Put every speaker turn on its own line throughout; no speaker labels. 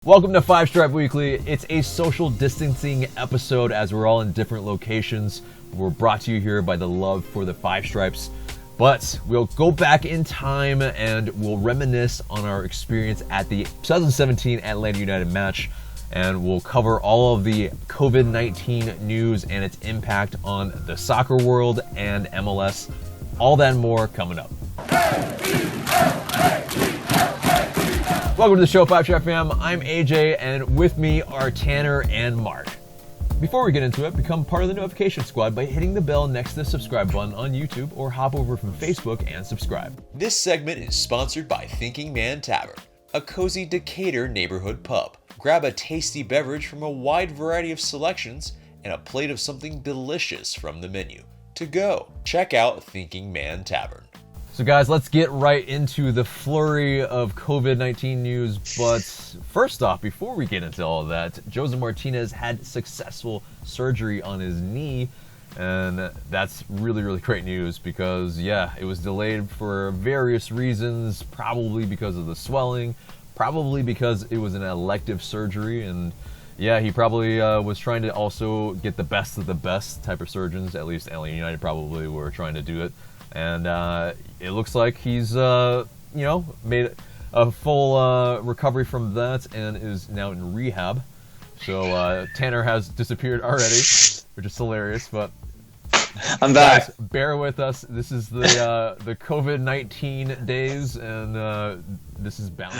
Welcome to Five Stripe Weekly. It's a social distancing episode as we're all in different locations. We're brought to you here by the love for the Five Stripes. But we'll go back in time and we'll reminisce on our experience at the 2017 Atlanta United match. And we'll cover all of the COVID-19 news and its impact on the soccer world and MLS. All that and more coming up. Welcome to the show, Five Stripe fam. I'm AJ, and with me are Tanner and Mark. Before we get into it, become part of the notification squad by hitting the bell next to the subscribe button on YouTube, or hop over from Facebook and subscribe.
This segment is sponsored by Thinking Man Tavern, a cozy Decatur neighborhood pub. Grab a tasty beverage from a wide variety of selections and a plate of something delicious from the menu. To go, check out Thinking Man Tavern.
So guys, let's get right into the flurry of COVID-19 news. But first off, before we get into all of that, Josef Martinez had successful surgery on his knee. And that's really, really great news because, yeah, it was delayed for various reasons, probably because of the swelling, probably because it was an elective surgery. And yeah, he probably was trying to also get the best of the best type of surgeons. At least Atlanta United probably were trying to do it. And it looks like he's, made a full recovery from that and is now in rehab. So Tanner has disappeared already, which is hilarious. But
I'm back.
Guys, bear with us. This is the COVID-19 days, and this is bound.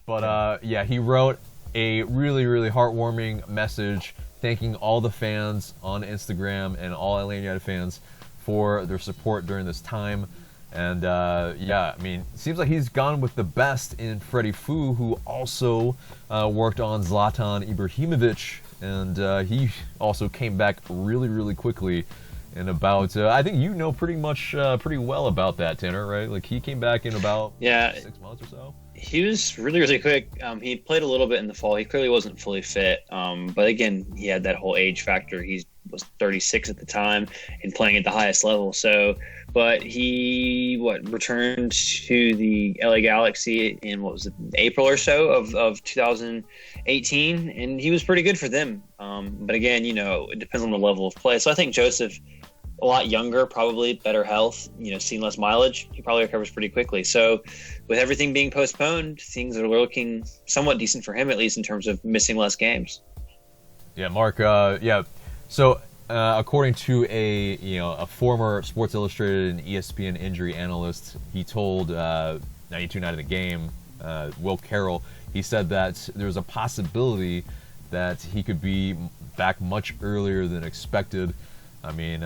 But yeah, he wrote a really, really heartwarming message thanking all the fans on Instagram and all Atlanta United fans for their support during this time. And yeah, I mean, it seems like he's gone with the best in Freddie Fu, who also worked on Zlatan Ibrahimovic, and he also came back really, really quickly in about, I think you know pretty well about that, Tanner, right? Like he came back in about 6 months or so.
He was really, really quick. He played a little bit in the fall. He clearly wasn't fully fit. But again, he had that whole age factor. He was 36 at the time and playing at the highest level. So, but he returned to the LA Galaxy in April or so of 2018, and he was pretty good for them. But again, it depends on the level of play. So I think Josef, a lot younger, probably better health, seen less mileage, he probably recovers pretty quickly. So with everything being postponed, things are looking somewhat decent for him, at least in terms of missing less games.
Yeah, Mark, yeah. So according to a former Sports Illustrated and ESPN injury analyst, he told 92 Night of the Game, Will Carroll, he said that there's a possibility that he could be back much earlier than expected. I mean,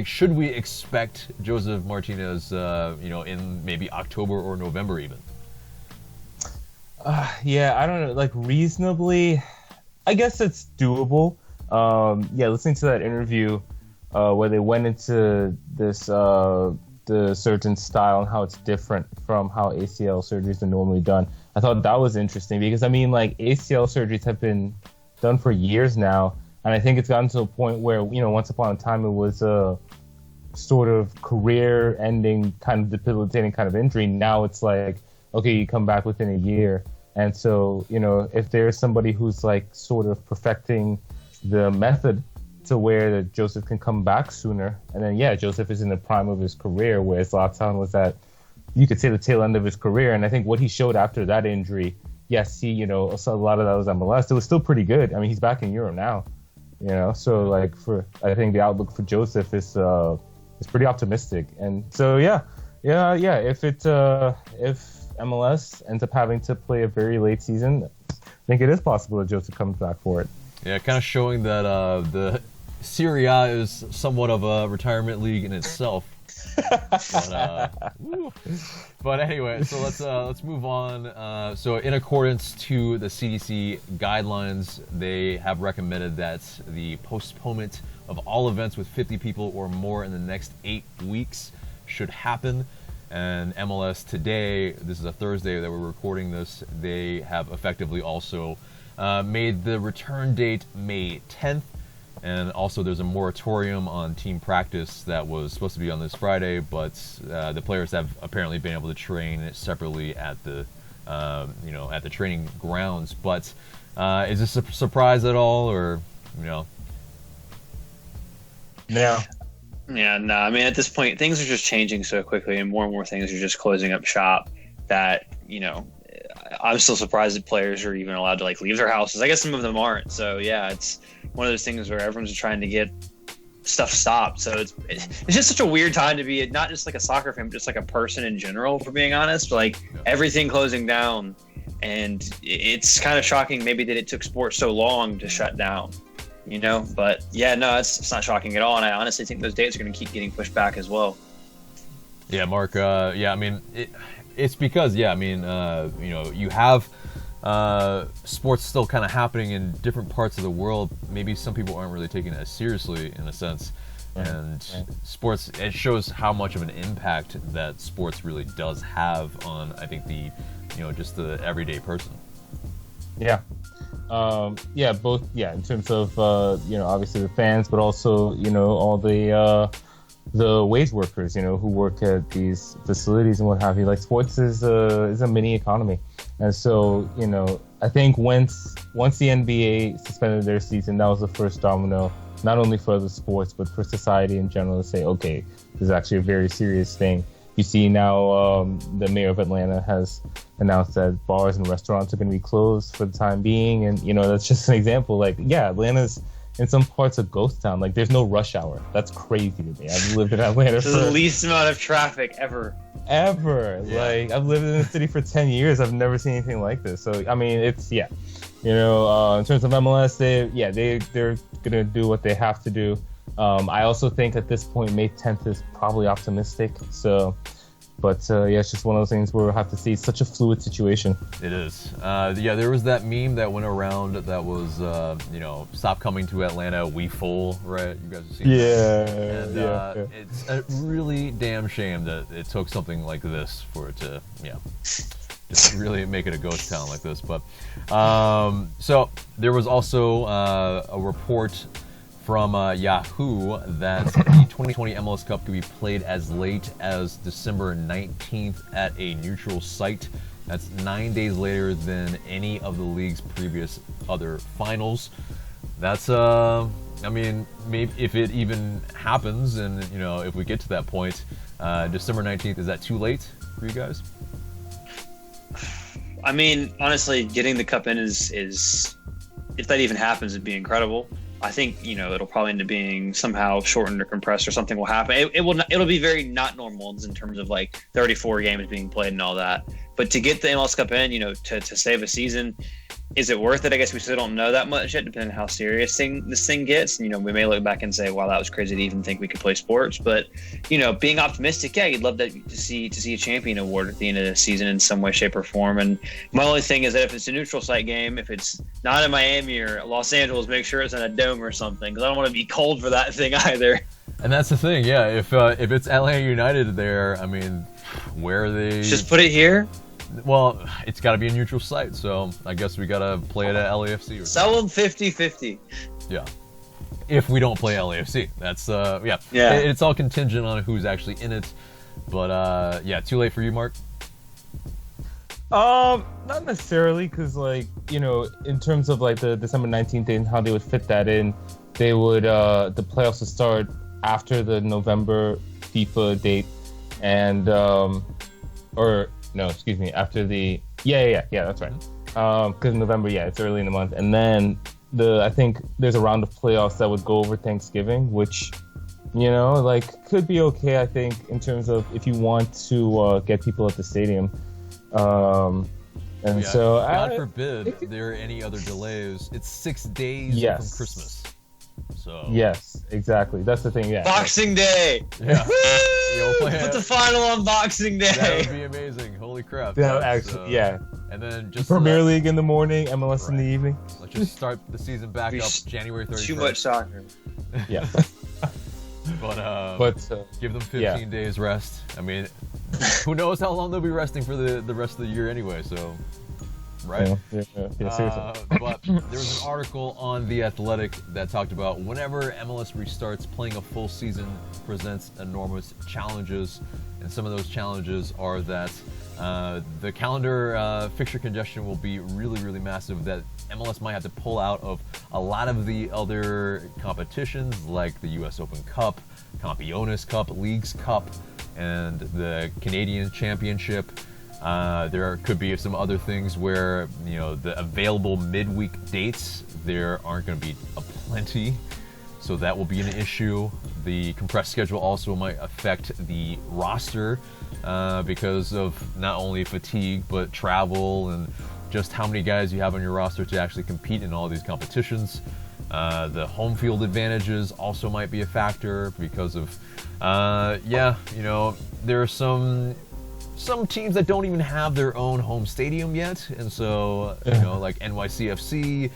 should we expect Josef Martinez, in maybe October or November even?
Yeah, I don't know. Reasonably, I guess it's doable. Yeah, listening to that interview where they went into this the surgeon's style and how it's different from how ACL surgeries are normally done. I thought that was interesting because ACL surgeries have been done for years now. And I think it's gotten to a point where, once upon a time it was a sort of career-ending, kind of debilitating kind of injury. Now it's like, okay, you come back within a year. And so, if there's somebody who's sort of perfecting the method to where Josef can come back sooner, and then, yeah, Josef is in the prime of his career, whereas Zlatan was at, you could say, the tail end of his career. And I think what he showed after that injury, yes, a lot of that was MLS. It was still pretty good. I mean, he's back in Europe now. So I think the outlook for Josef is pretty optimistic, and so yeah. If MLS ends up having to play a very late season, I think it is possible that Josef comes back for it.
Yeah, kind of showing that the Serie A is somewhat of a retirement league in itself. But anyway, so let's move on. So in accordance to the CDC guidelines, they have recommended that the postponement of all events with 50 people or more in the next 8 weeks should happen. And MLS today, this is a Thursday that we're recording this, they have effectively also made the return date May 10th. And also there's a moratorium on team practice that was supposed to be on this Friday, but the players have apparently been able to train separately at the at the training grounds. But is this a surprise at all, or
No.
Yeah, no. I mean, at this point, things are just changing so quickly, and more things are just closing up shop. That I'm still surprised that players are even allowed to leave their houses. I guess some of them aren't. So yeah, it's one of those things where everyone's trying to get stuff stopped. So it's just such a weird time to be not just a soccer fan, but just a person in general. For being honest, everything closing down, and it's kind of shocking maybe that it took sports so long to shut down. But yeah, no, it's not shocking at all, and I honestly think those dates are going to keep getting pushed back as well.
Yeah, Mark. I mean, it's because you have sports still kind of happening in different parts of the world. Maybe some people aren't really taking it as seriously in a sense, and sports, it shows how much of an impact that sports really does have on, I think, just the everyday person.
Yeah. Both. Yeah, in terms of obviously the fans, but also all the wage workers, who work at these facilities and what have you. Sports is a mini economy, and so I think once the NBA suspended their season, that was the first domino, not only for the sports but for society in general, to say, okay, this is actually a very serious thing. You see now, the mayor of Atlanta has announced that bars and restaurants are going to be closed for the time being, and that's just an example. Atlanta's in some parts a ghost town. There's no rush hour. That's crazy to me. I've lived in Atlanta for
the least amount of traffic ever.
Yeah. I've lived in the city for 10 years. I've never seen anything like this. So I mean, it's in terms of MLS, they're gonna do what they have to do. I also think at this point May 10th is probably optimistic. So, but it's just one of those things where we'll have to see. It's such a fluid situation.
It is. There was that meme that went around that was, stop coming to Atlanta, we full, right? You guys have seen that? And it's a really damn shame that it took something like this for it to, just really make it a ghost town like this. But, so there was also a report from Yahoo that the 2020 MLS Cup could be played as late as December 19th at a neutral site. That's 9 days later than any of the league's previous other finals. That's, maybe if it even happens, and, if we get to that point, December 19th, is that too late for you guys?
I mean, honestly, getting the cup in is if that even happens, it'd be incredible. I think it'll probably end up being somehow shortened or compressed, or something will happen. It'll be very not normal in terms of 34 games being played and all that. But to get the MLS Cup in, to save a season, is it worth it? I guess we still don't know that much yet, depending on how serious this thing gets. We may look back and say, wow, that was crazy to even think we could play sports. But, being optimistic, yeah, you'd love to see a champion award at the end of the season in some way, shape, or form. And my only thing is that if it's a neutral site game, if it's not in Miami or Los Angeles, make sure it's in a dome or something, because I don't want to be cold for that thing either.
And that's the thing, yeah. If it's Atlanta United there, I mean, where are they?
Just put it here.
Well, it's got to be a neutral site, so I guess we got to play it at LAFC.
Sell them 50-50.
Yeah. If we don't play LAFC. That's, yeah. It's all contingent on who's actually in it. But, too late for you, Mark?
Not necessarily, because, in terms of, the December 19th and how they would fit that in, they would, the playoffs would start after the November FIFA date, and, after the that's right. Because November, it's early in the month, and then I think there's a round of playoffs that would go over Thanksgiving, which could be okay. I think in terms of if you want to get people at the stadium, God
forbid there are any other delays. It's 6 days from Christmas. So
yes, exactly. That's the thing. Yeah.
Boxing Day.
Yeah.
Put the final on Boxing Day.
That would be amazing. Holy crap. And then just
Premier League in the morning, MLS in the evening.
Let's just start the season back up January 31st.
Too much soccer.
Yeah.
but give them 15 days rest. I mean, who knows how long they'll be resting for the rest of the year anyway, so right?
Yeah, seriously.
But there was an article on The Athletic that talked about whenever MLS restarts, playing a full season presents enormous challenges, and some of those challenges are that the calendar fixture congestion will be really, really massive, that MLS might have to pull out of a lot of the other competitions like the US Open Cup, Campeones Cup, Leagues Cup, and the Canadian Championship. There could be some other things where, the available midweek dates, there aren't going to be plenty. So that will be an issue. The compressed schedule also might affect the roster because of not only fatigue, but travel and just how many guys you have on your roster to actually compete in all these competitions. The home field advantages also might be a factor because of, there are some teams that don't even have their own home stadium yet. And so, like NYCFC,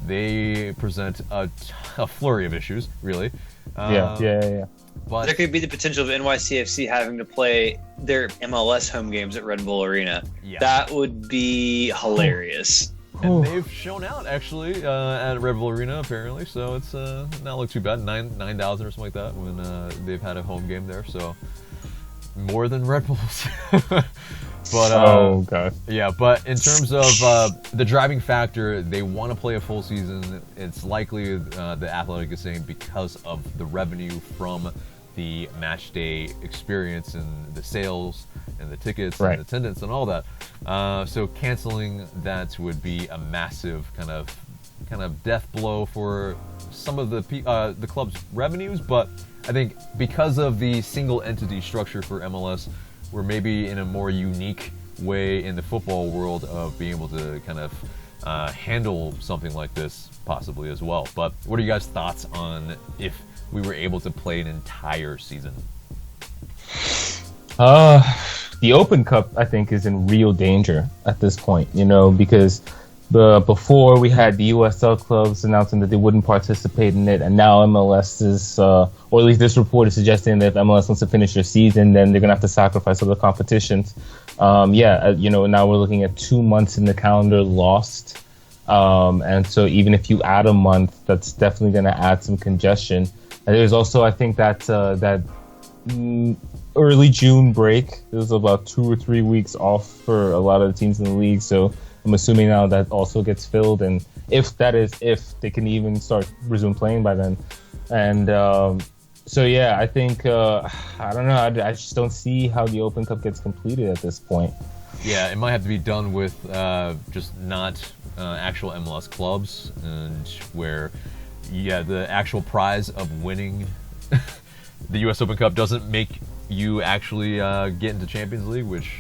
they present a flurry of issues, really.
Yeah.
But there could be the potential of NYCFC having to play their MLS home games at Red Bull Arena.
Yeah.
That would be hilarious.
And they've shown out, actually, at Red Bull Arena, apparently. So it's not look too bad. 9,000 or something like that when they've had a home game there. So more than Red Bulls. But
God.
Yeah, but in terms of the driving factor, they want to play a full season. It's likely the Athletic is saying because of the revenue from the match day experience and the sales and the tickets and attendance and all that. So canceling that would be a massive kind of death blow for some of the club's revenues. But I think because of the single entity structure for MLS, we're maybe in a more unique way in the football world of being able to kind of handle something like this possibly as well. But what are you guys' thoughts on if we were able to play an entire season?
The Open Cup, I think, is in real danger at this point, because before we had the USL clubs announcing that they wouldn't participate in it, and now MLS is, or at least this report is suggesting that if MLS wants to finish their season, then they're going to have to sacrifice other competitions. Now we're looking at 2 months in the calendar lost. And so even if you add a month, that's definitely going to add some congestion. And there's also, I think, that early June break. It was about 2 or 3 weeks off for a lot of the teams in the league. So I'm assuming now that also gets filled. And if they can even resume playing by then. And I think, I don't know. I just don't see how the Open Cup gets completed at this point.
Yeah, it might have to be done with just not actual MLS clubs, and where, the actual prize of winning the U.S. Open Cup doesn't make you actually get into Champions League, which,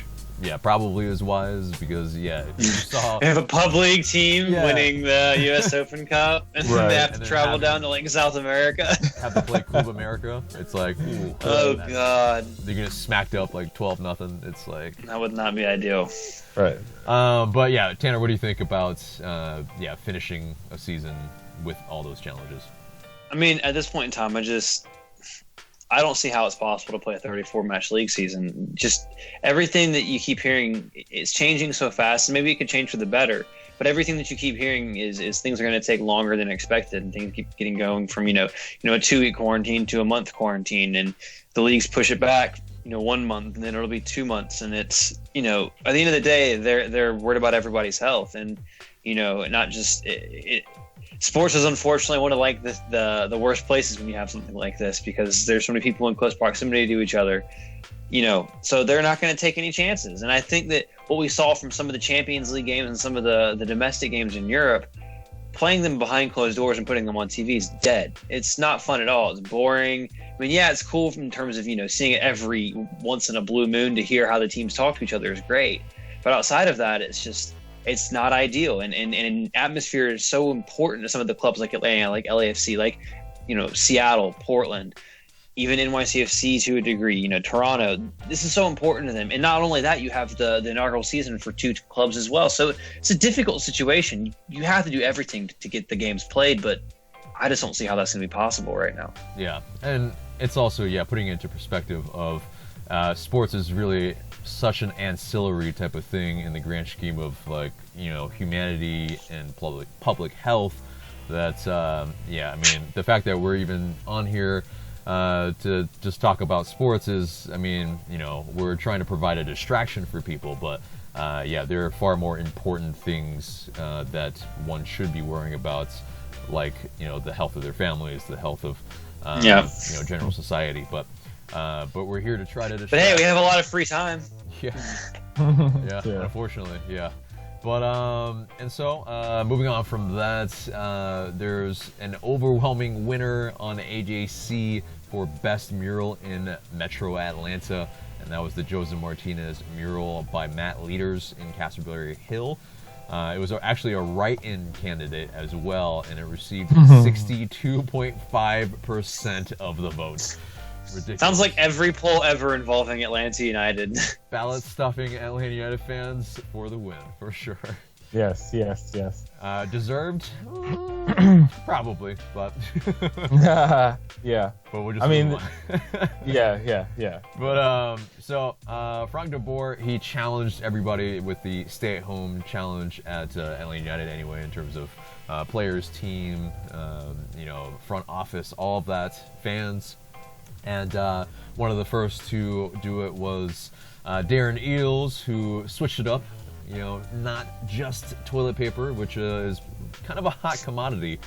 probably is wise because, if you saw...
They have a pub league team winning the U.S. Open Cup, and then they have to travel down to, South America.
Have to play Club America. It's like, ooh.
Oh, God.
They're getting smacked up 12-0. It's like...
That would not be ideal.
Right.
But, Tanner, what do you think about, finishing a season with all those challenges?
I mean, at this point in time, I don't see how it's possible to play a 34-match league season. Just everything that you keep hearing is changing so fast, and maybe it could change for the better. But everything that you keep hearing is things are going to take longer than expected, and things keep getting going from a 2-week quarantine to a month quarantine, and the leagues push it back 1 month, and then it'll be 2 months, and it's at the end of the day they're worried about everybody's health, and not just sports is unfortunately one of the worst places when you have something like this, because there's so many people in close proximity to each other, so they're not going to take any chances. And I think that what we saw from some of the Champions League games and some of the domestic games in Europe, playing them behind closed doors and putting them on TV is dead. It's not fun at all. It's boring. I mean, it's cool in terms of, seeing it every once in a blue moon to hear how the teams talk to each other is great. But outside of that, it's not ideal, and atmosphere is so important to some of the clubs like Atlanta, like LAFC, like Seattle, Portland, even NYCFC to a degree, Toronto. This is so important to them, and not only that, you have the inaugural season for 2 clubs as well. So it's a difficult situation. You have to do everything to get the games played, but I just don't see how that's going to be possible right now.
Yeah, and it's also putting it into perspective of sports is really such an ancillary type of thing in the grand scheme of humanity and public health, that the fact that we're even on here to just talk about sports is, I mean, we're trying to provide a distraction for people, but there are far more important things that one should be worrying about, like the health of their families, the health of general society. But we're here to try to distract.
But hey, we have a lot of free time.
Yeah. Unfortunately, yeah. But and so moving on from that, there's an overwhelming winner on AJC for best mural in Metro Atlanta, and that was the Josef Martinez mural by Matt Leaders in Castleberry Hill. It was actually a write-in candidate as well, and it received 62.5% of the votes. Ridiculous.
Sounds like every poll ever involving Atlanta United.
Ballot stuffing Atlanta United fans for the win, for sure.
Yes.
Deserved? Probably, but...
yeah.
But we'll just move on.
yeah.
But, Frank de Boer, he challenged everybody with the stay-at-home challenge at Atlanta United anyway, in terms of players, team, front office, all of that, fans. And one of the first to do it was Darren Eales, who switched it up. Not just toilet paper, which is kind of a hot commodity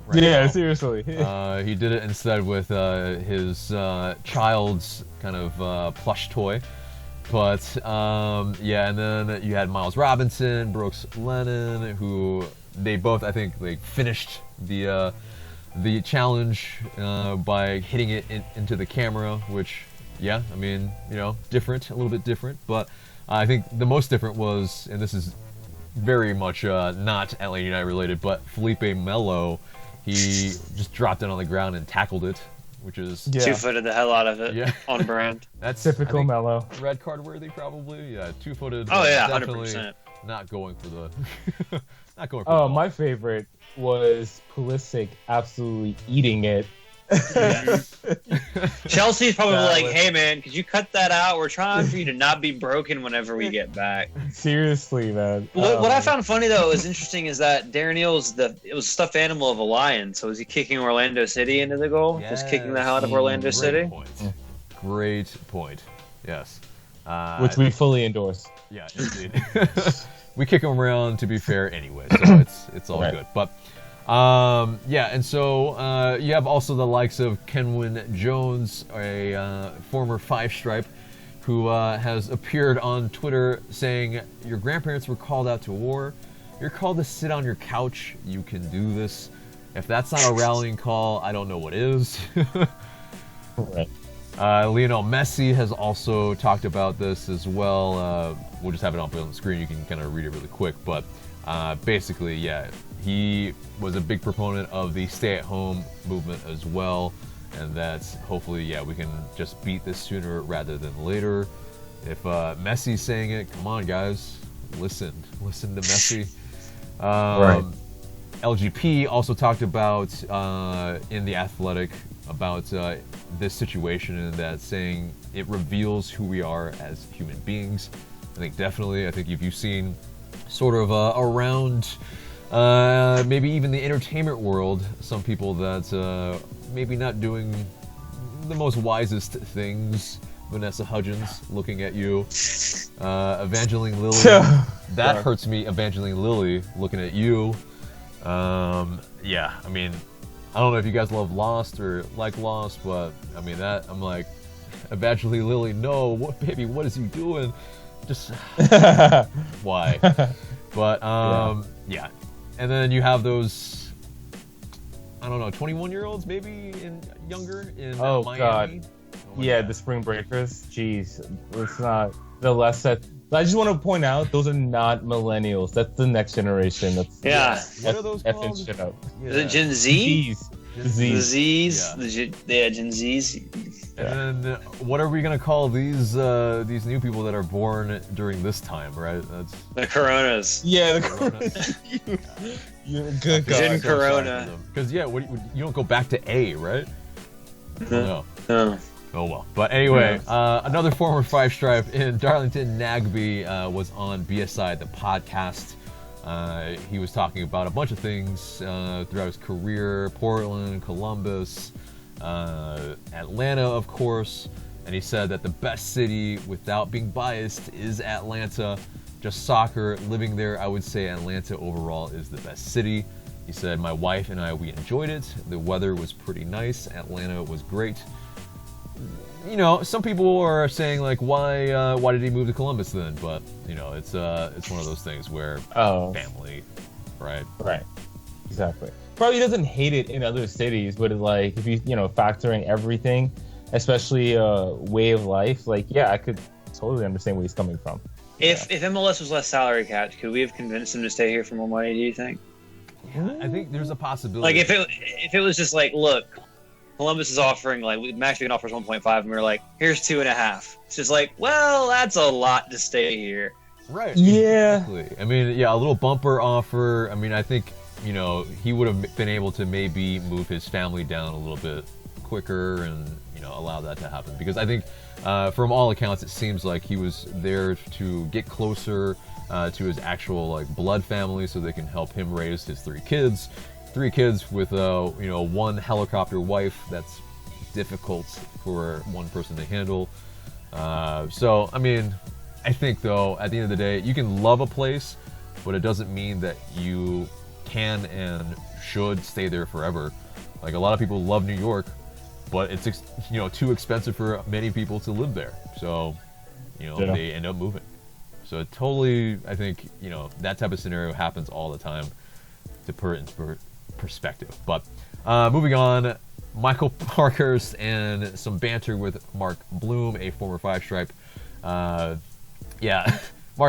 right now.
Seriously.
He did it instead with his child's kind of plush toy. But, and then you had Miles Robinson, Brooks Lennon, who they both, I think, finished the challenge by hitting it into the camera, which, different, a little bit different. But I think the most different was, and this is very much not Atlanta United related, but Felipe Melo, he just dropped it on the ground and tackled it, which is...
Two-footed the hell out of it, on brand.
That's
typical Melo.
Red card worthy, probably. Yeah, two-footed.
Oh, yeah,
definitely
100%.
Not going for the...
My favorite was Pulisic absolutely eating it.
Chelsea's probably hey man, could you cut that out? We're trying for you to not be broken whenever we get back.
Seriously, man.
What I found funny though was interesting is that Darren Eales, it was a stuffed animal of a lion. So was he kicking Orlando City into the goal? Just kicking the hell out of Orlando City?
Great point. Yes.
Which we fully endorse.
Yeah, indeed. We kick them around, to be fair, anyway, so it's all good. But and so you have also the likes of Kenwyn Jones, a former Five Stripe, who has appeared on Twitter saying, "Your grandparents were called out to war. You're called to sit on your couch. You can do this. If that's not a rallying call, I don't know what is."
Right.
Lionel Messi has also talked about this as well. We'll just have it up on the screen. You can kind of read it really quick. But basically, he was a big proponent of the stay-at-home movement as well. And that's hopefully, we can just beat this sooner rather than later. If Messi's saying it, come on, guys. Listen to Messi.
Right.
LGP also talked about in The Athletic about this situation, and that saying it reveals who we are as human beings. I think if you've seen sort of around maybe even the entertainment world, some people that maybe not doing the most wisest things. Vanessa Hudgens looking at you. Evangeline Lilly. That hurts me, Evangeline Lilly looking at you. I mean, I don't know if you guys love Lost or like Lost, but I mean that I'm like, Evangeline Lilly, no, baby, what is he doing? Just why? But and then you have those, I don't know, 21-year-olds maybe younger in Miami.
God. The Spring Breakers. Jeez, it's not the less that. I just want to point out, those are not millennials. That's the next generation. That's
What are those called?
Shit up.
Is it Gen Z?
The
Z's. Gen Z's.
And then what are we gonna call these new people that are born during this time, right? That's
the Coronas.
Yeah, the Coronas. Good God.
Gen Corona.
Because you don't go back to A, right?
No.
Oh well. But anyway, another former Five Stripe in Darlington Nagby was on BSI, the podcast. He was talking about a bunch of things throughout his career: Portland, Columbus, Atlanta, of course, and he said that the best city, without being biased, is Atlanta. Just soccer, living there, I would say Atlanta overall is the best city. He said, my wife and I, we enjoyed it. The weather was pretty nice. Atlanta was great. You know, some people are saying like, why did he move to Columbus then? But you know, it's one of those things where family, right?
Right, exactly. Probably doesn't hate it in other cities, but like if you factoring everything, especially way of life, like yeah, I could totally understand where he's coming from.
If MLS was less salary capped, could we have convinced him to stay here for more money? Do you think?
Yeah, I think there's a possibility.
Like if it was just like, look, Columbus is offering like max we can offer is 1.5, and we were like, here's 2.5. It's just like, well, that's a lot to stay here.
Right.
Yeah.
Exactly. I mean, yeah, a little bumper offer. I mean, I think he would have been able to maybe move his family down a little bit quicker and allow that to happen, because I think from all accounts it seems like he was there to get closer to his actual like blood family so they can help him raise his 3 kids with one helicopter wife. That's difficult for one person to handle. So I mean, I think though at the end of the day you can love a place, but it doesn't mean that you can and should stay there forever. Like a lot of people love New York, but it's too expensive for many people to live there. So they end up moving. So it totally, I think that type of scenario happens all the time, to put it into perspective. But moving on, Michael Parkhurst and some banter with Mark Bloom, a former Five Stripe. Mark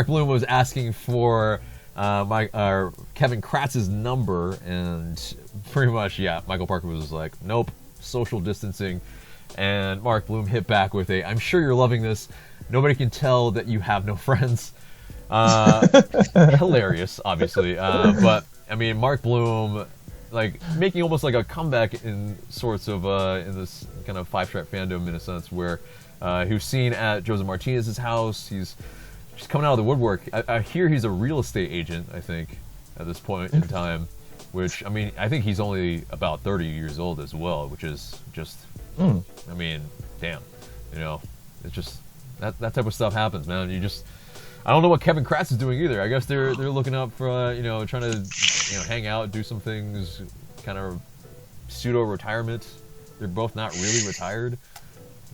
Bloom was asking for Kevin Kratz's number, and pretty much, Michael Parker was like, nope, social distancing. And Mark Bloom hit back with I'm sure you're loving this. Nobody can tell that you have no friends. Hilarious, obviously. But I mean, Mark Bloom, like making almost like a comeback in sorts of in this kind of Five Stripe fandom, in a sense, where he was seen at Josef Martinez's house. He's just coming out of the woodwork. I hear he's a real estate agent, I think, at this point in time. Which, I mean, I think he's only about 30 years old as well, which is just, I mean, damn. It's just, that type of stuff happens, man. I don't know what Kevin Kratz is doing either. I guess they're looking up for, trying to, hang out, do some things, kind of pseudo-retirement. They're both not really retired.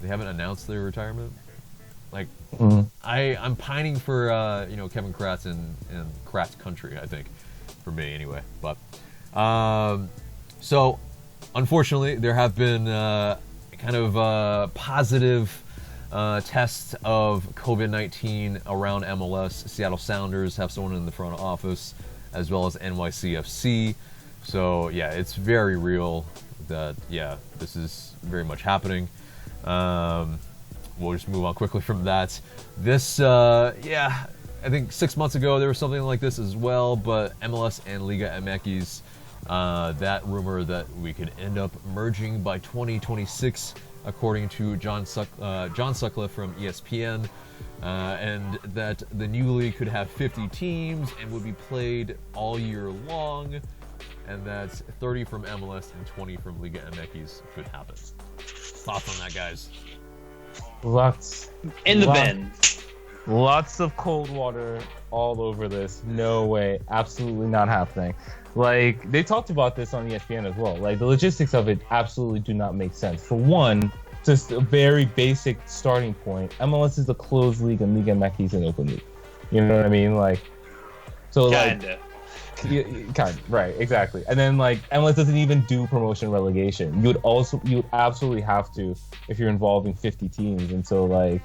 They haven't announced their retirement. Like, I'm pining for, Kevin Kratz in Kratz country, I think, for me anyway. But, so, unfortunately, there have been kind of positive tests of COVID-19 around MLS. Seattle Sounders have someone in the front office, as well as NYCFC. So, yeah, it's very real that, this is very much happening. We'll just move on quickly from that. This, I think 6 months ago there was something like this as well, but MLS and Liga MX, that rumor that we could end up merging by 2026, according to John Sutcliffe from ESPN, and that the new league could have 50 teams and would be played all year long, and that 30 from MLS and 20 from Liga MX could happen. Thoughts on that, guys?
Lots
in the bin.
Lots of cold water all over this. No way. Absolutely not happening. Like, they talked about this on ESPN as well. Like, the logistics of it absolutely do not make sense. For one, just a very basic starting point. MLS is a closed league and Liga MX is an open league. You know what I mean? Like, so
Kinda.
Right, exactly. And then like MLS doesn't even do promotion relegation. You would absolutely have to if you're involving 50 teams. And so like,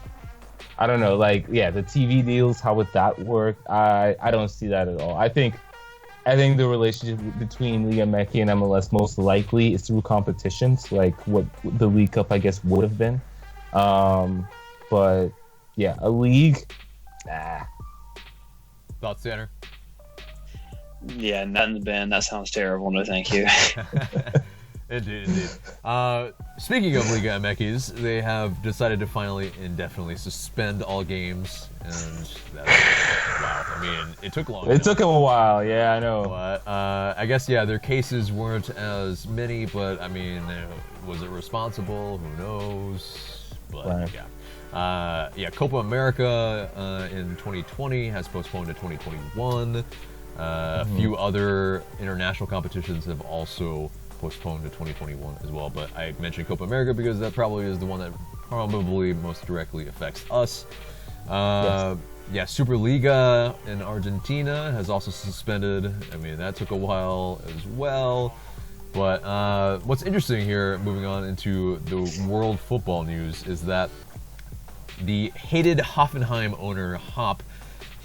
I don't know, like, yeah, the TV deals, how would that work? I don't see that at all. I think the relationship between Liga MX and MLS most likely is through competitions, like what the League Cup I guess would have been. But yeah, a league, nah.
Thoughts, Tanner?
Yeah, not in the bin. That sounds terrible. No, thank you.
Indeed. Speaking of Liga MX, they have decided to finally indefinitely suspend all games, and that's wow. I mean, it took long.
It took them a while, yeah, I know.
But I guess their cases weren't as many, but I mean, was it responsible? Who knows? But
Right.
Copa America in 2020 has postponed to 2021. A few other international competitions have also postponed to 2021 as well, but I mentioned Copa America because that probably is the one that probably most directly affects us. Superliga in Argentina has also suspended. I mean, that took a while as well. But what's interesting here, moving on into the world football news, is that the hated Hoffenheim owner, Hop,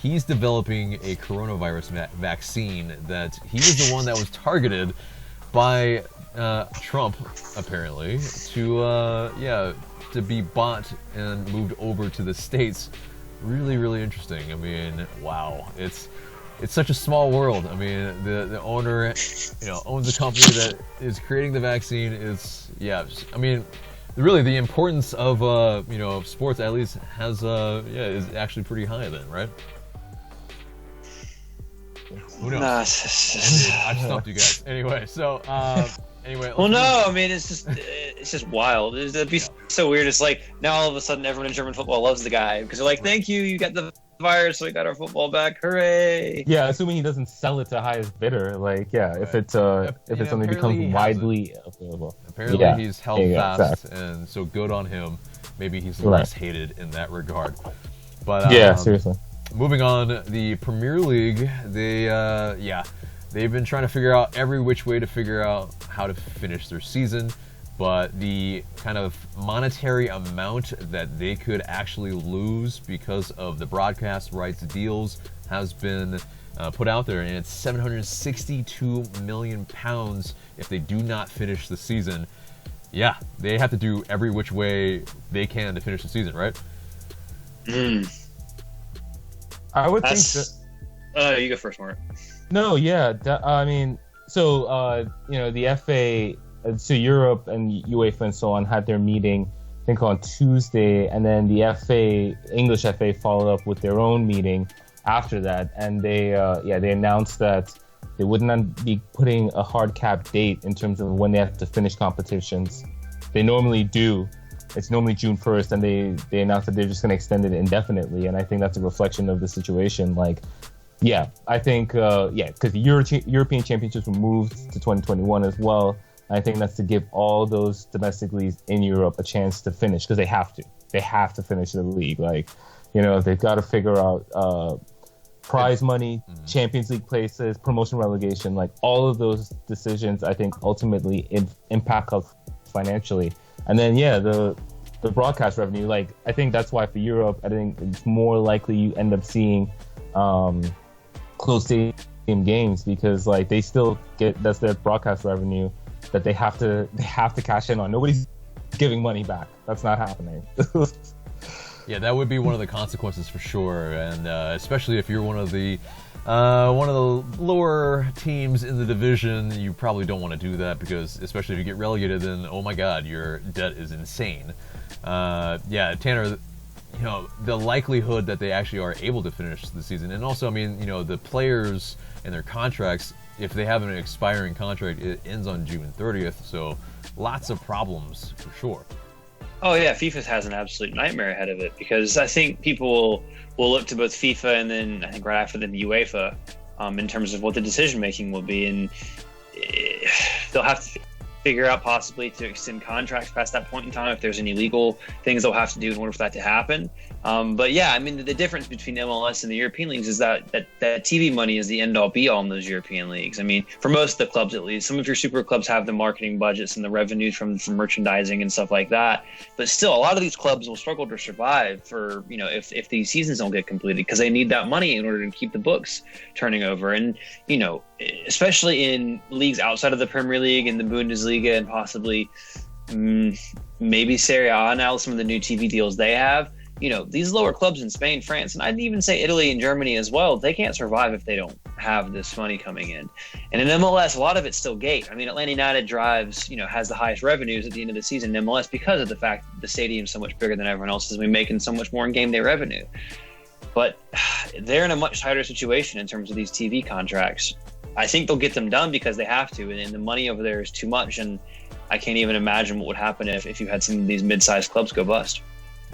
he's developing a coronavirus vaccine that he was the one that was targeted by Trump, apparently, to be bought and moved over to the States. Really, really interesting. I mean, wow, it's such a small world. I mean, the owner, owns a company that is creating the vaccine. I mean, really, the importance of sports at least has is actually pretty high then, right? Who knows?
Nah,
I stumped you guys. Anyway, so
well, no, I mean it's just wild. It'd be so weird. It's like now all of a sudden everyone in German football loves the guy because they're like, "Thank you, you got the virus, so we got our football back, hooray!"
Yeah, assuming he doesn't sell it to highest bidder. Like, if it suddenly becomes widely available.
Apparently, he's held fast, and so good on him. Maybe he's less hated in that regard. But
seriously.
Moving on, the Premier League, they've been trying to figure out every which way to figure out how to finish their season, but the kind of monetary amount that they could actually lose because of the broadcast rights deals has been put out there, and it's £762 million if they do not finish the season. Yeah, they have to do every which way they can to finish the season, right?
I would think that.
You go first, Mark.
No, I mean, so the FA, so Europe and UEFA and so on had their meeting, I think on Tuesday, and then the English FA followed up with their own meeting after that, and they announced that they would not be putting a hard cap date in terms of when they have to finish competitions. They normally do. It's normally June 1st, and they announced that they're just going to extend it indefinitely, and I think that's a reflection of the situation. Like, I think, because the European Championships were moved to 2021 as well. I think that's to give all those domestic leagues in Europe a chance to finish, because they have to. They have to finish the league. Like, they've got to figure out prize money, Champions League places, promotion, relegation, like all of those decisions, I think, ultimately impact us financially. And then, the broadcast revenue, like, I think that's why for Europe, I think it's more likely you end up seeing closed stadium games, because like they still that's their broadcast revenue that they have to cash in on. Nobody's giving money back. That's not happening.
Yeah, that would be one of the consequences for sure, and especially if you're one of the lower teams in the division, you probably don't want to do that, because especially if you get relegated, then oh my God, your debt is insane. Tanner, the likelihood that they actually are able to finish the season, and also, I mean, the players and their contracts, if they have an expiring contract, it ends on June 30th, so lots of problems for sure.
Oh yeah, FIFA has an absolute nightmare ahead of it, because I think people will look to both FIFA and then I think right after them UEFA in terms of what the decision making will be, and they'll have to figure out possibly to extend contracts past that point in time if there's any legal things they'll have to do in order for that to happen. But yeah, I mean, the difference between MLS and the European leagues is that TV money is the end-all be-all in those European leagues. I mean, for most of the clubs at least. Some of your super clubs have the marketing budgets and the revenues from merchandising and stuff like that. But still, a lot of these clubs will struggle to survive for, if these seasons don't get completed, because they need that money in order to keep the books turning over. And, especially in leagues outside of the Premier League and the Bundesliga and possibly maybe Serie A now, some of the new TV deals they have, these lower clubs in Spain, France, and I'd even say Italy and Germany as well, they can't survive if they don't have this money coming in. And in MLS, a lot of it's still gate. I mean, Atlanta United has the highest revenues at the end of the season in MLS because of the fact that the stadium's so much bigger than everyone else, is we making so much more in game day revenue. But they're in a much tighter situation in terms of these TV contracts. I think they'll get them done because they have to, and the money over there is too much. And I can't even imagine what would happen if you had some of these mid-sized clubs go bust.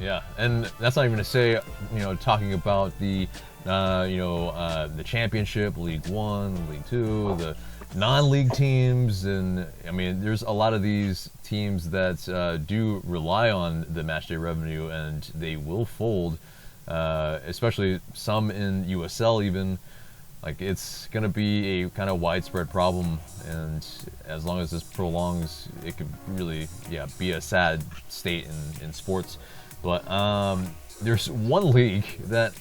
Yeah, and that's not even to say, talking about the, the championship, League One, League Two, the non-league teams, and I mean, there's a lot of these teams that do rely on the matchday revenue, and they will fold, especially some in USL even. Like, it's going to be a kind of widespread problem, and as long as this prolongs, it could really, be a sad state in sports. But there's one league that,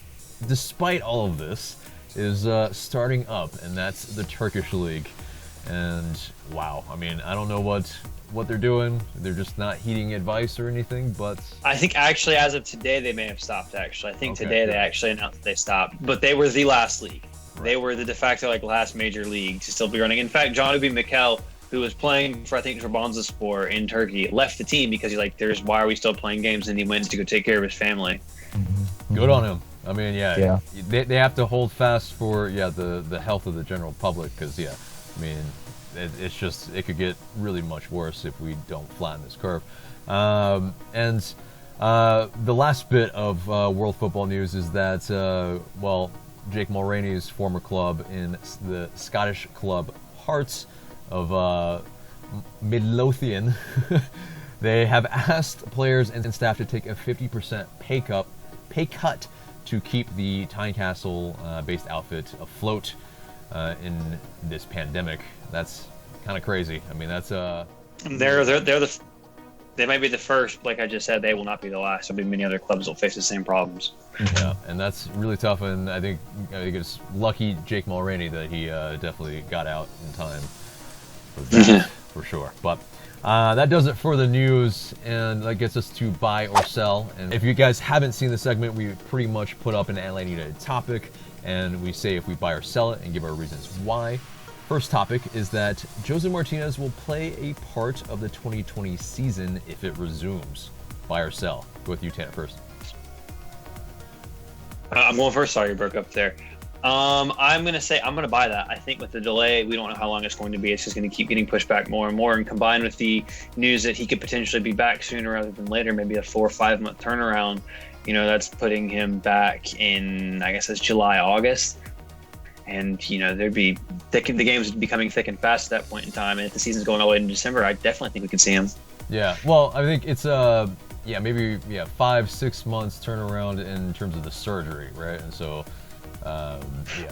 despite all of this, is starting up, and that's the Turkish league. And wow, I mean, I don't know what they're doing. They're just not heeding advice or anything, but
I think actually as of today they may have stopped. Actually, I think
Okay,
today
good.
they actually announced that they stopped, but they were the last league.
Right.
They were the de facto last major league to still be running. In fact, John Ubi Mikel, who was playing for, I think, Trabzonspor in Turkey, left the team because he's like, why are we still playing games? And he went to go take care of his family.
good on him. I mean,
Yeah.
they have to hold fast for the health of the general public, because I mean, it's just, it could get really much worse if we don't flatten this curve. And the last bit of world football news is that Jake Mulroney's former club in the Scottish club Hearts of Midlothian, they have asked players and staff to take a 50% pay cut to keep the Tynecastle based outfit afloat in this pandemic. That's kind of crazy. I mean, that's
They might be the first, like I just said. They will not be the last. There'll be many other clubs that will face the same problems.
yeah, and that's really tough. And I think it's lucky Jake Mulroney that he definitely got out in time for that, for sure. But that does it for the news, and that gets us to buy or sell. And if you guys haven't seen the segment, we pretty much put up an Atlanta United topic, and we say if we buy or sell it and give our reasons why. First topic is that Josef Martinez will play a part of the 2020 season if it resumes. Buy or sell? Go with you, Tanner, first.
I'm going first. Sorry, you broke up there. I'm going to say I'm going to buy that. I think with the delay, we don't know how long it's going to be. It's just going to keep getting pushed back more and more. And combined with the news that he could potentially be back sooner rather than later, maybe a 4 or 5 month turnaround, that's putting him back in, I guess it's July, August. And, there'd be the games would be coming thick and fast at that point in time. And if the season's going all the way into December, I definitely think we could see him.
Yeah, well, I think it's maybe 5-6 months turnaround in terms of the surgery, right? And so,
Well,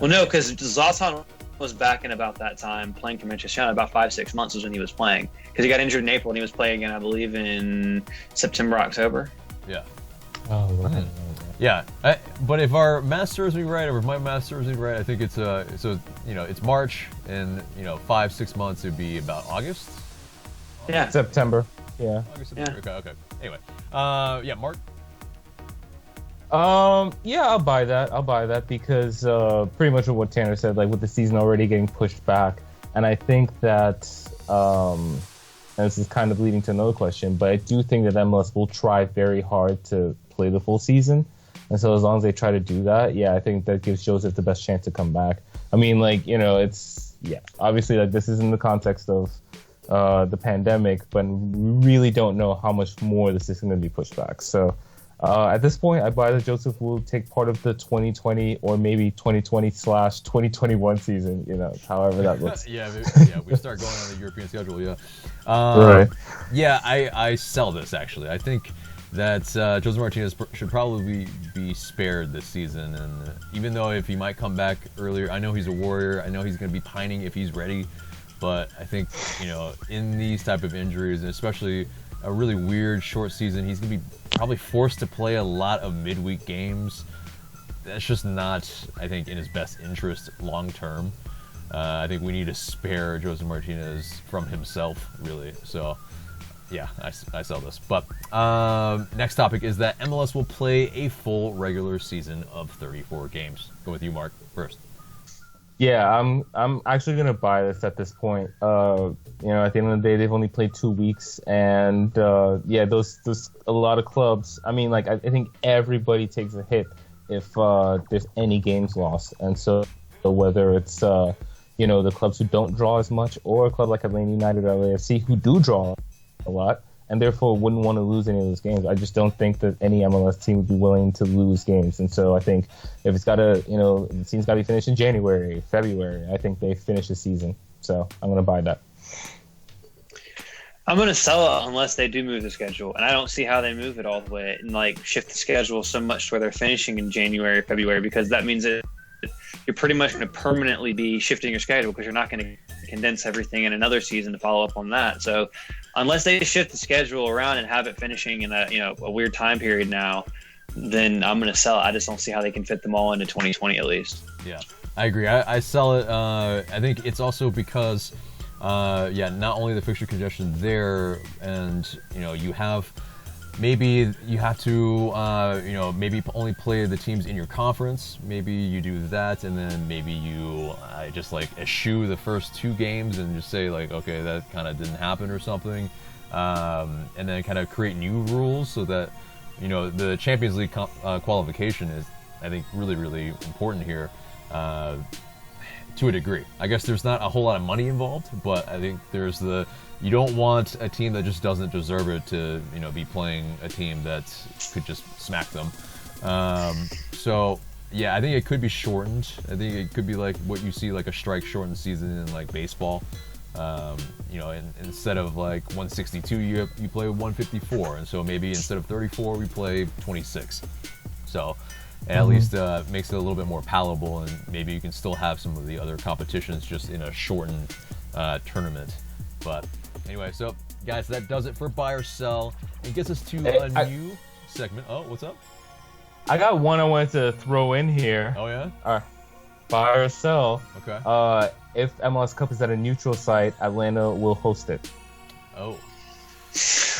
no, because Zlatan was back in about that time playing for Manchester United. About 5-6 months was when he was playing, because he got injured in April and he was playing again, I believe, in September, October.
Yeah.
Oh, right.
Yeah, but if our math serves me right, or if my math serves me right, I think it's it's March, and 5-6 months would be about August.
Yeah.
September. Yeah.
August,
Yeah.
September. Okay. Anyway, Mark.
Yeah, I'll buy that because pretty much what Tanner said, like with the season already getting pushed back, and I think that and this is kind of leading to another question, but I do think that MLS will try very hard to play the full season. And so as long as they try to do that, I think that gives Josef the best chance to come back. I mean, it's obviously, like, this is in the context of the pandemic, but we really don't know how much more this is going to be pushed back. So at this point, I buy that Josef will take part of the 2020 or maybe 2020/2021 season, however that looks.
We start going on the European schedule,
Right.
Yeah, I sell this, actually. I think that Josef Martinez should probably be spared this season, and even though if he might come back earlier, I know he's a warrior, I know he's going to be pining if he's ready, but I think, in these type of injuries, and especially a really weird short season, he's going to be probably forced to play a lot of midweek games. That's just not, I think, in his best interest long term. I think we need to spare Josef Martinez from himself, really. So Yeah, I saw this. But next topic is that MLS will play a full regular season of 34 games. Go with you, Mark, first.
Yeah, I'm actually gonna buy this at this point. At the end of the day, they've only played 2 weeks, and those a lot of clubs. I mean, like I think everybody takes a hit if there's any games lost, and so whether it's the clubs who don't draw as much, or a club like Atlanta United or LAFC who do draw a lot, and therefore wouldn't want to lose any of those games. I just don't think that any MLS team would be willing to lose games. And so I think if it's the season's got to be finished in January, February, I think they finish the season. So I'm going to buy that.
I'm going to sell it unless they do move the schedule. And I don't see how they move it all the way and like shift the schedule so much to where they're finishing in January, February, because that means that you're pretty much going to permanently be shifting your schedule because you're not going to condense everything in another season to follow up on that. So unless they shift the schedule around and have it finishing in a weird time period now, then I'm going to sell it. I just don't see how they can fit them all into 2020 at least.
Yeah, I agree. I sell it. I think it's also because, not only the fixture congestion there, and you have. Maybe you have to, maybe only play the teams in your conference. Maybe you do that, and then maybe you just like eschew the first 2 games and just say like, okay, that kind of didn't happen or something, and then kind of create new rules so that the Champions League qualification is, I think, really, really important here to a degree. I guess there's not a whole lot of money involved, but I think there's you don't want a team that just doesn't deserve it to, be playing a team that could just smack them. So, yeah, I think it could be shortened. I think it could be like what you see, like a strike-shortened season in, like, baseball. Instead of, like, 162, you play 154. And so maybe instead of 34, we play 26. So it at least makes it a little bit more palatable, and maybe you can still have some of the other competitions just in a shortened tournament. But anyway, so guys, that does it for buy or sell. It gets us to a new segment. Oh, what's up?
I got one I wanted to throw in here.
Oh yeah?
All right. Buy or sell.
Okay.
If MLS Cup is at a neutral site, Atlanta will host it.
Oh.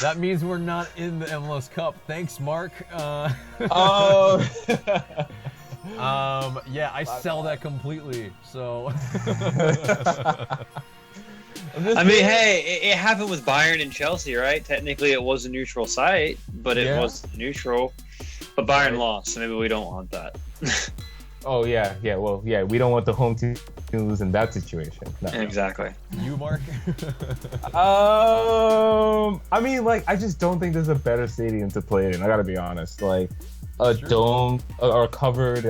That means we're not in the MLS Cup. Thanks, Mark.
Oh.
I sell that completely. So.
I mean, hey, it happened with Bayern and Chelsea, right? Technically, it was a neutral site, but it was neutral. But Bayern lost, so maybe we don't want that.
Oh, yeah. Well, yeah, we don't want the home team to lose in that situation. No.
Exactly.
You, Mark?
I mean, like, I just don't think there's a better stadium to play it in. I gotta be honest. Like, a dome or covered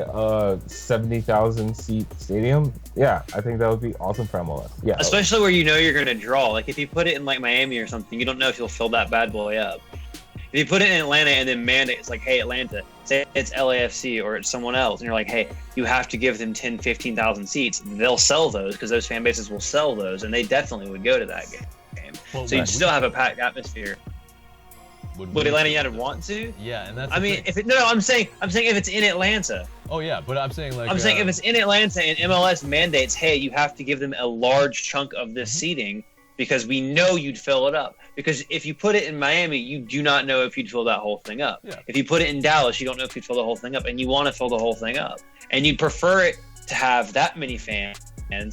70,000 seat stadium, yeah, I think that would be awesome for MLS. Yeah,
especially where you're going to draw. Like if you put it in like Miami or something, you don't know if you'll fill that bad boy up. If you put it in Atlanta and then mandate, it's like, hey, Atlanta, say it's LAFC or it's someone else, and you're like, hey, you have to give them 10, 15,000 seats. They'll sell those because those fan bases will sell those, and they definitely would go to that game. Well, so you'd still have a packed atmosphere. Would Atlanta United want to?
Yeah, and that's.
I mean, I'm saying if it's in Atlanta.
Oh yeah, but I'm saying like.
I'm saying if it's in Atlanta and MLS mandates, hey, you have to give them a large chunk of this seating because we know you'd fill it up. Because if you put it in Miami, you do not know if you'd fill that whole thing up. Yeah. If you put it in Dallas, you don't know if you'd fill the whole thing up, and you want to fill the whole thing up, and you'd prefer it to have that many fans.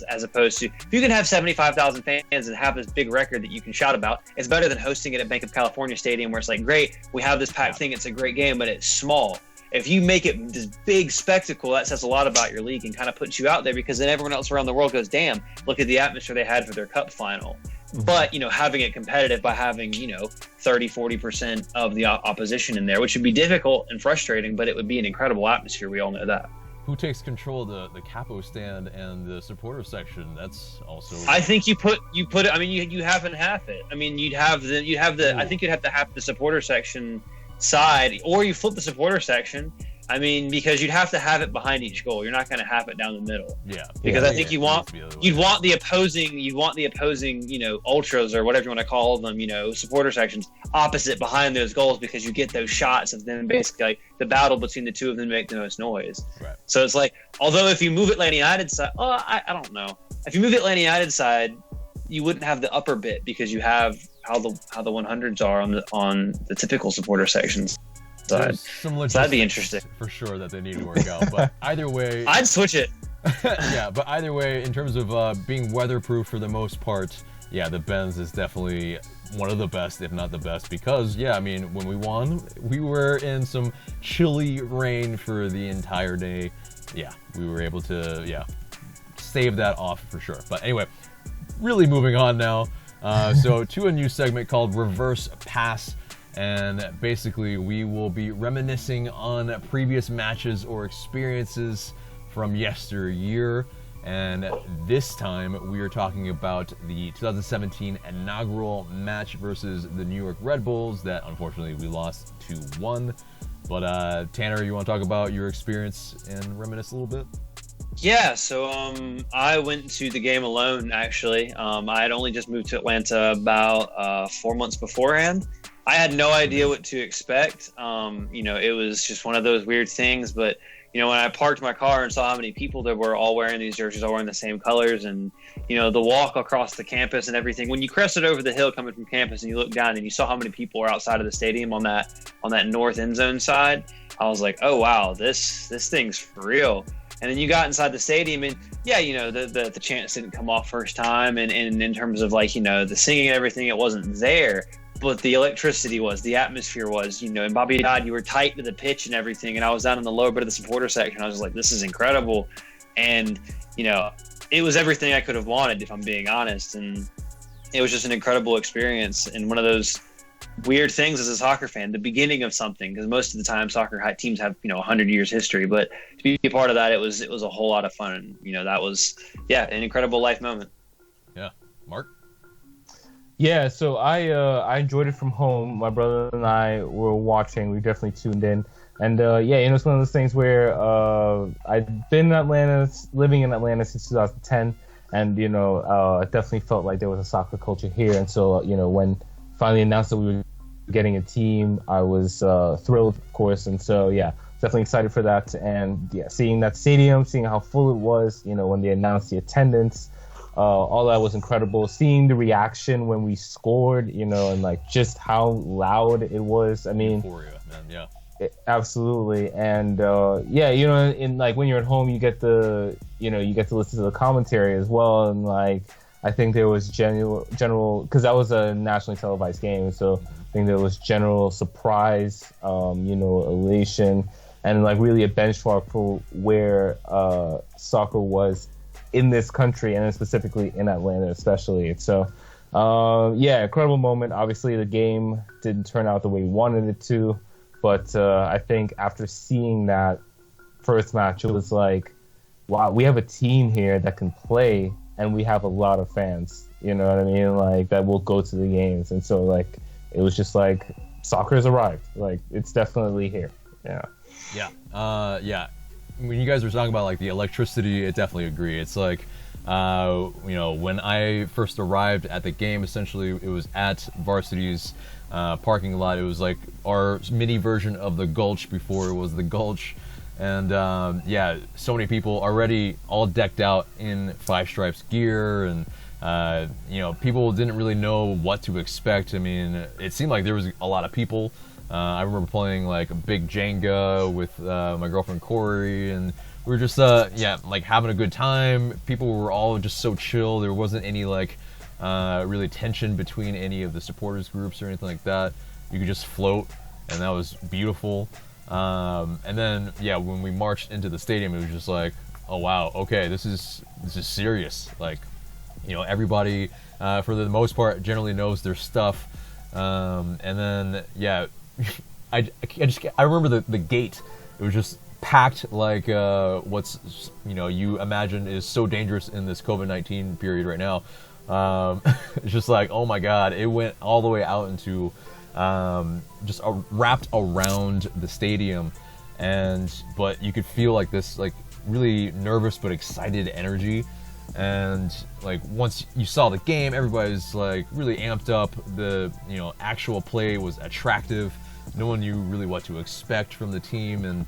As opposed to, if you can have 75,000 fans and have this big record that you can shout about, it's better than hosting it at Bank of California Stadium where it's like, great, we have this packed thing, it's a great game, but it's small. If you make it this big spectacle, that says a lot about your league and kind of puts you out there, because then everyone else around the world goes, damn, look at the atmosphere they had for their cup final. But, having it competitive by having, 30-40% of the opposition in there, which would be difficult and frustrating, but it would be an incredible atmosphere. We all know that.
Who takes control of the capo stand and the supporter section? That's also.
I think you put it. I mean, you half and half it. I mean, you'd have the. I think you'd have to have the supporter section side, or you flip the supporter section. I mean, because you'd have to have it behind each goal. You're not going to have it down the middle.
Yeah.
Because I think you'd want the opposing, ultras or whatever you want to call them, supporter sections opposite behind those goals, because you get those shots of them basically like the battle between the two of them make the most noise.
Right.
So it's like, although if you move Atlanta United side, I don't know. If you move Atlanta United side, you wouldn't have the upper bit because you have how the 100s are on the typical supporter sections side.
There's some
So that'd be interesting
for sure that they need to work out. But either way,
I'd switch it.
yeah. But either way, in terms of being weatherproof for the most part, yeah, the Benz is definitely one of the best, if not the best, because yeah, I mean, when we won, we were in some chilly rain for the entire day. Yeah, we were able to save that off for sure. But anyway, really moving on now. So to a new segment called Reverse Pass. And basically, we will be reminiscing on previous matches or experiences from yesteryear. And this time, we are talking about the 2017 inaugural match versus the New York Red Bulls that unfortunately we lost 2-1. But Tanner, you want to talk about your experience and reminisce a little bit?
Yeah, so I went to the game alone, actually. I had only just moved to Atlanta about 4 months beforehand. I had no idea what to expect. It was just one of those weird things. But, when I parked my car and saw how many people there were all wearing these jerseys, all wearing the same colors, and, the walk across the campus and everything. When you crested over the hill coming from campus and you looked down and you saw how many people were outside of the stadium on that north end zone side, I was like, oh, wow, this thing's for real. And then you got inside the stadium, and yeah, the chants didn't come off first time, and in terms of the singing and everything, it wasn't there. But the electricity was, the atmosphere was, and Bobby Dodd, you were tight to the pitch and everything. And I was down in the lower bit of the supporter section. I was like, this is incredible. And, it was everything I could have wanted, if I'm being honest. And it was just an incredible experience. And one of those weird things as a soccer fan, the beginning of something, because most of the time soccer teams have, 100 years history. But to be a part of that, it was a whole lot of fun. And, that was, an incredible life moment.
Yeah. Mark?
Yeah, so I enjoyed it from home. My brother and I were watching. We definitely tuned in. And it's one of those things where I'd been in Atlanta, living in Atlanta since 2010. And, I definitely felt like there was a soccer culture here. And so, when finally announced that we were getting a team, I was thrilled, of course. And so, definitely excited for that. And, seeing that stadium, seeing how full it was, when they announced the attendance, all that was incredible. Seeing the reaction when we scored, and just how loud it was. I mean,
euphoria, man. Yeah.
Absolutely. And in when you're at home, you get to listen to the commentary as well. And I think there was general because that was a nationally televised game, so I think there was general surprise, elation, and really a benchmark for where soccer was in this country, and then specifically in Atlanta, especially. So, incredible moment. Obviously, the game didn't turn out the way we wanted it to, but I think after seeing that first match, it was like, wow, we have a team here that can play, and we have a lot of fans. You know what I mean? That will go to the games, and so it was just soccer has arrived. It's definitely here. Yeah.
Yeah. When you guys were talking about the electricity, I definitely agree. It's when I first arrived at the game, essentially it was at Varsity's parking lot. It was our mini version of the Gulch before it was the Gulch. And so many people already all decked out in Five Stripes gear, and people didn't really know what to expect. I mean, it seemed like there was a lot of people. I remember playing big Jenga with my girlfriend Corey, and we were just having a good time. People were all just so chill. There wasn't any really tension between any of the supporters groups or anything like that. You could just float, and that was beautiful. And then when we marched into the stadium, it was just oh wow, okay, this is serious. Everybody for the most part generally knows their stuff. And then I remember the gate. It was just packed what's you imagine is so dangerous in this COVID-19 period right now. It's just oh my god, it went all the way out into just wrapped around the stadium, but you could feel this really nervous but excited energy. And once you saw the game, everybody's really amped up. The actual play was attractive. No one knew really what to expect from the team, and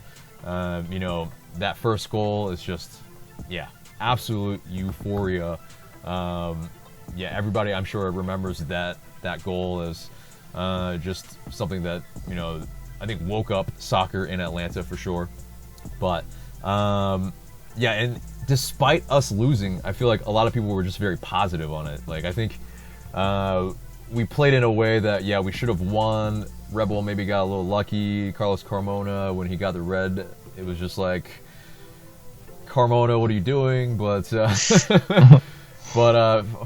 that first goal is just absolute euphoria. yeah, everybody I'm sure remembers that goal as just something that, you know, I think woke up soccer in Atlanta for sure. But yeah, and despite us losing, I feel like a lot of people were just very positive on it. Like, I think we played in a way that, yeah, we should have won. Rebel maybe got a little lucky. Carlos Carmona, when he got the red, it was just like, Carmona, what are you doing? But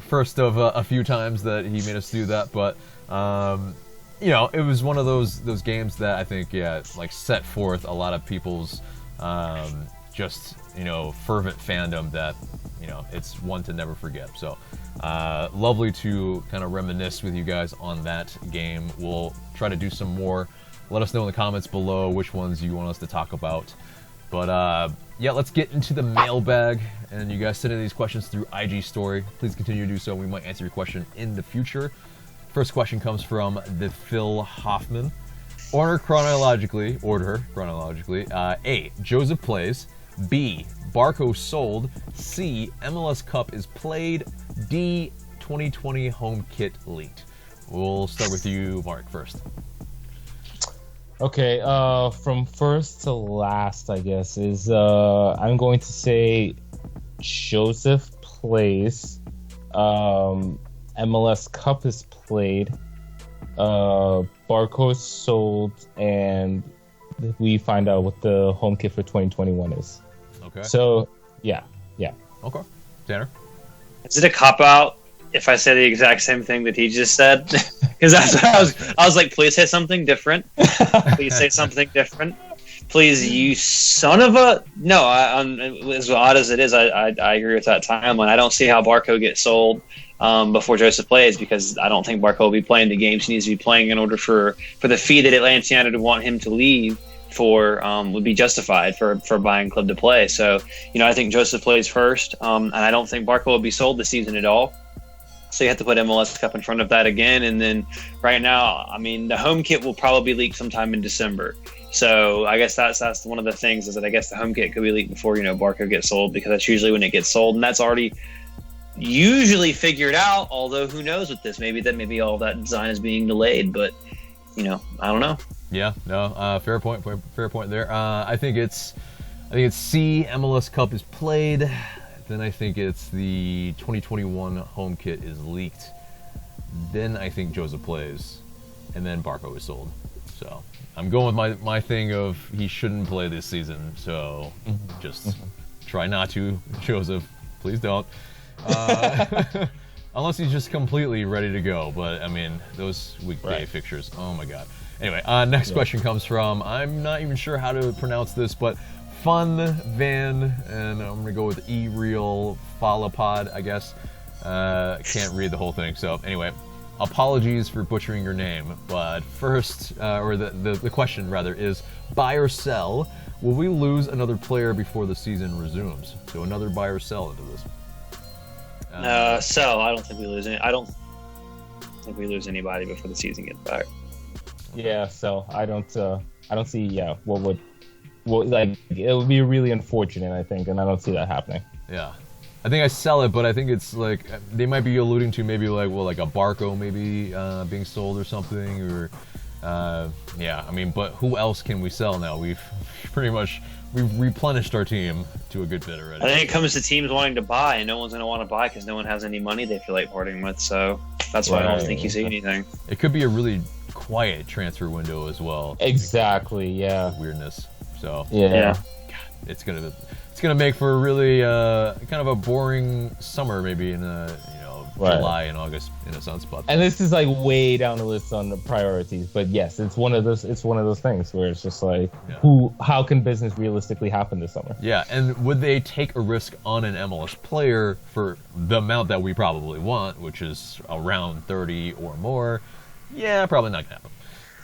first of a few times that he made us do that. But you know, it was one of those games that I think, yeah, like set forth a lot of people's just, you know, fervent fandom that, you know, it's one to never forget. So lovely to kind of reminisce with you guys on that game. We'll try to do some more. Let us know in the comments below which ones you want us to talk about. But yeah, let's get into the mailbag. And you guys send in these questions through IG story. Please continue to do so. We might answer your question in the future. First question comes from the Phil Hoffman. Order chronologically. A, Joseph plays. B, Barco sold. C, MLS Cup is played. D, 2020 home kit leaked. We'll start with you, Mark, first.
Okay, from first to last, I guess, is I'm going to say Joseph plays. MLS Cup is played. Barco's sold, and we find out what the home kit for 2021 is.
Okay.
So, yeah.
Okay. Tanner?
Is it a cop-out if I say the exact same thing that he just said? Because that's what I was like, please say something different. Please say something different. Please, you son of a... No, as odd as it is, I agree with that timeline. I don't see how Barco gets sold before Joseph plays, because I don't think Barco will be playing the games he needs to be playing in order for the fee that Atlantiana would want him to leave for would be justified for buying club to play. So, you know, I think Joseph plays first, and I don't think Barco will be sold this season at all. So you have to put MLS Cup in front of that again. And then right now, I mean, the home kit will probably leak sometime in December. So I guess that's one of the things, is that I guess the home kit could be leaked before, you know, Barco gets sold, because that's usually when it gets sold, and that's already usually figured out. Although who knows with this? Maybe all that design is being delayed, but you know, I don't know.
Yeah, no, fair point there. I think it's C, MLS Cup is played. Then I think it's the 2021 home kit is leaked. Then I think Joseph plays, and then Barco is sold. So I'm going with my thing of he shouldn't play this season. So just try not to, Joseph. Please don't. Unless he's just completely ready to go. But I mean, those weekday fixtures. Oh my God. Anyway, next question comes from, I'm not even sure how to pronounce this, but Fun Van, and I'm gonna go with E-Real Falapod, I guess. Can't read the whole thing. So anyway, apologies for butchering your name. But first, or the question rather is, buy or sell? Will we lose another player before the season resumes? So another buy or sell into this.
Sell. I don't think we lose any. I don't think we lose anybody before the season gets back.
Yeah, so I don't see like it would be really unfortunate, I think, and I don't see that happening.
Yeah, I think I sell it, but I think it's like they might be alluding to maybe like a Barco maybe being sold or something, or yeah, I mean, but who else can we sell now? We've replenished our team to a good bit already.
I think it comes to teams wanting to buy, and no one's going to want to buy because no one has any money they feel like parting with. So that's why I don't think you see anything.
It could be a really quiet transfer window as well.
Exactly. Yeah.
Weirdness. So
yeah.
God, it's gonna make for a really kind of a boring summer, maybe in July and August in a sense. But
and this is like way down the list on the priorities. But yes, it's one of those things where it's just like, how can business realistically happen this summer?
Yeah, and would they take a risk on an MLS player for the amount that we probably want, which is around 30 or more? Yeah, probably not gonna happen.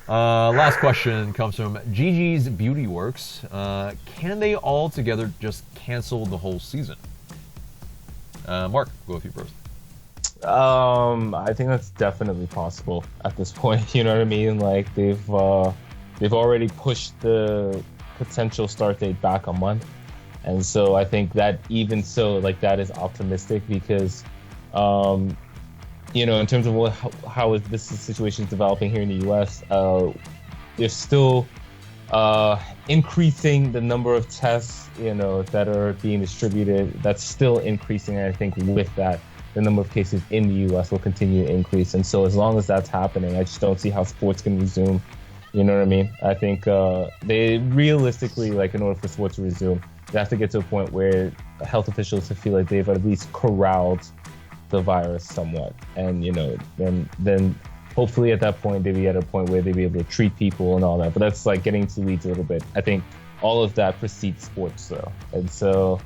Last question comes from Gigi's Beauty Works. Can they all together just cancel the whole season? Mark, go with you first.
I think that's definitely possible at this point. You know what I mean? Like they've already pushed the potential start date back a month, and so I think that even so, like that is optimistic because in terms of how is this situation is developing here in the U.S., they're still increasing the number of tests, that are being distributed. That's still increasing, and I think with that, the number of cases in the U.S. will continue to increase. And so as long as that's happening, I just don't see how sports can resume. You know what I mean? I think they realistically, like, in order for sports to resume, they have to get to a point where health officials feel like they've at least corralled the virus somewhat. And, then hopefully at that point, they'd be at a point where they'd be able to treat people and all that. But that's like getting to weeds a little bit. I think all of that precedes sports, though. And so,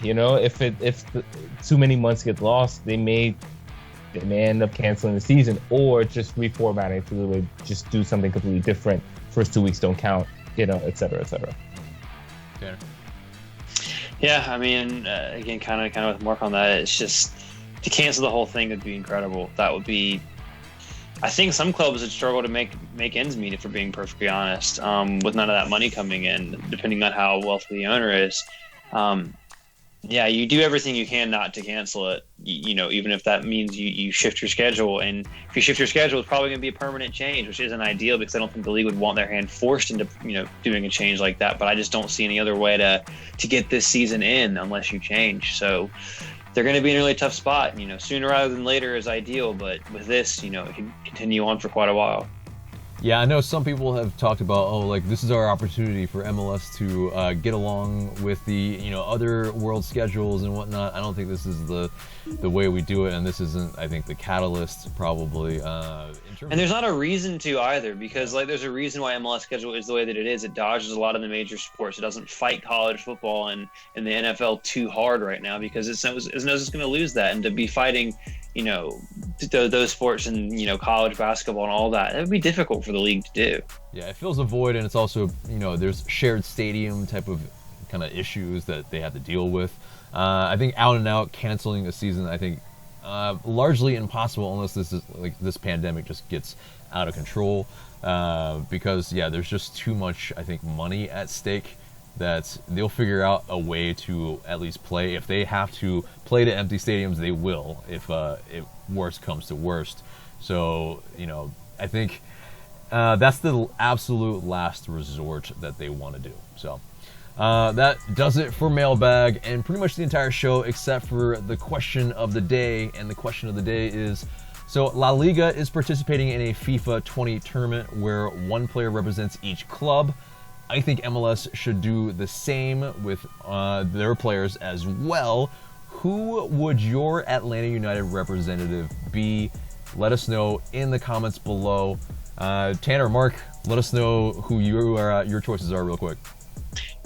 if too many months get lost, they may end up canceling the season or just reformatting to really just do something completely different. First 2 weeks don't count, et cetera, et cetera.
Okay.
Yeah, I mean, again, kind of with Mark on that, it's just to cancel the whole thing would be incredible. That would be. I think some clubs would struggle to make ends meet, if we're being perfectly honest, with none of that money coming in, depending on how wealthy the owner is. Yeah, you do everything you can not to cancel it, even if that means you shift your schedule. And if you shift your schedule, it's probably going to be a permanent change, which isn't ideal because I don't think the league would want their hand forced into, doing a change like that. But I just don't see any other way to get this season in unless you change. So they're going to be in a really tough spot. Sooner rather than later is ideal. But with this, it can continue on for quite a while.
Yeah, I know some people have talked about, this is our opportunity for MLS to get along with the, other world schedules and whatnot. I don't think this is the way we do it, and this isn't, I think, the catalyst probably.
And there's not a reason to either, because there's a reason why MLS schedule is the way that it is. It dodges a lot of the major sports. It doesn't fight college football and the NFL too hard right now because it knows it's going to lose that, and to be fighting those sports and college basketball and all that, it would be difficult for the league to do.
Yeah, it fills a void, and it's also there's shared stadium type of kind of issues that they have to deal with. I think out and out canceling a season, I think largely impossible unless this pandemic just gets out of control, because there's just too much, I think, money at stake that they'll figure out a way to at least play. If they have to play to empty stadiums, they will, if worst comes to worst. So, I think that's the absolute last resort that they want to do. So that does it for Mailbag and pretty much the entire show except for the question of the day. And the question of the day is, so La Liga is participating in a FIFA 20 tournament where one player represents each club. I think MLS should do the same with their players as well. Who would your Atlanta United representative be? Let us know in the comments below. Tanner, Mark, let us know who your choices are real quick.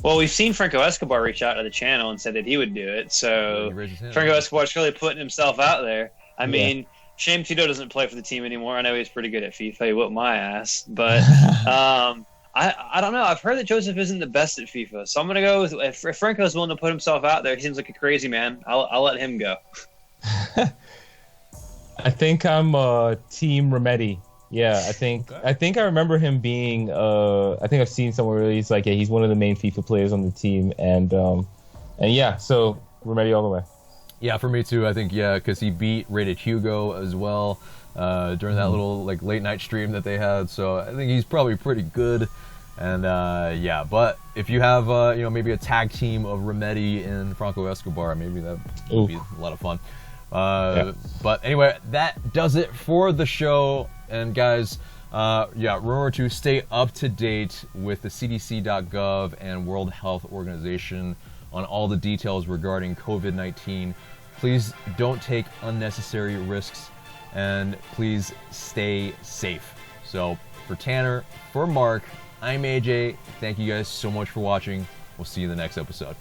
Well, we've seen Franco Escobar reach out to the channel and said that he would do it. So Franco Escobar's really putting himself out there. I mean, shame Tito doesn't play for the team anymore. I know he's pretty good at FIFA. He whooped my ass. But I don't know. I've heard that Josef isn't the best at FIFA. So I'm going to go with, if Franco's willing to put himself out there, he seems like a crazy man. I'll let him go.
I think I'm Team Remedi. Yeah, I think I remember him being. I think I've seen somewhere where he's like, he's one of the main FIFA players on the team, and so Remedi all the way.
Yeah, for me too. I think because he beat Rated Hugo as well during that little late night stream that they had. So I think he's probably pretty good. And but if you have maybe a tag team of Remedi and Franco Escobar, maybe that would be a lot of fun. But anyway, that does it for the show. And guys, remember to stay up to date with the CDC.gov and World Health Organization on all the details regarding COVID-19. Please don't take unnecessary risks, and please stay safe. So for Tanner, for Mark, I'm AJ. Thank you guys so much for watching. We'll see you in the next episode.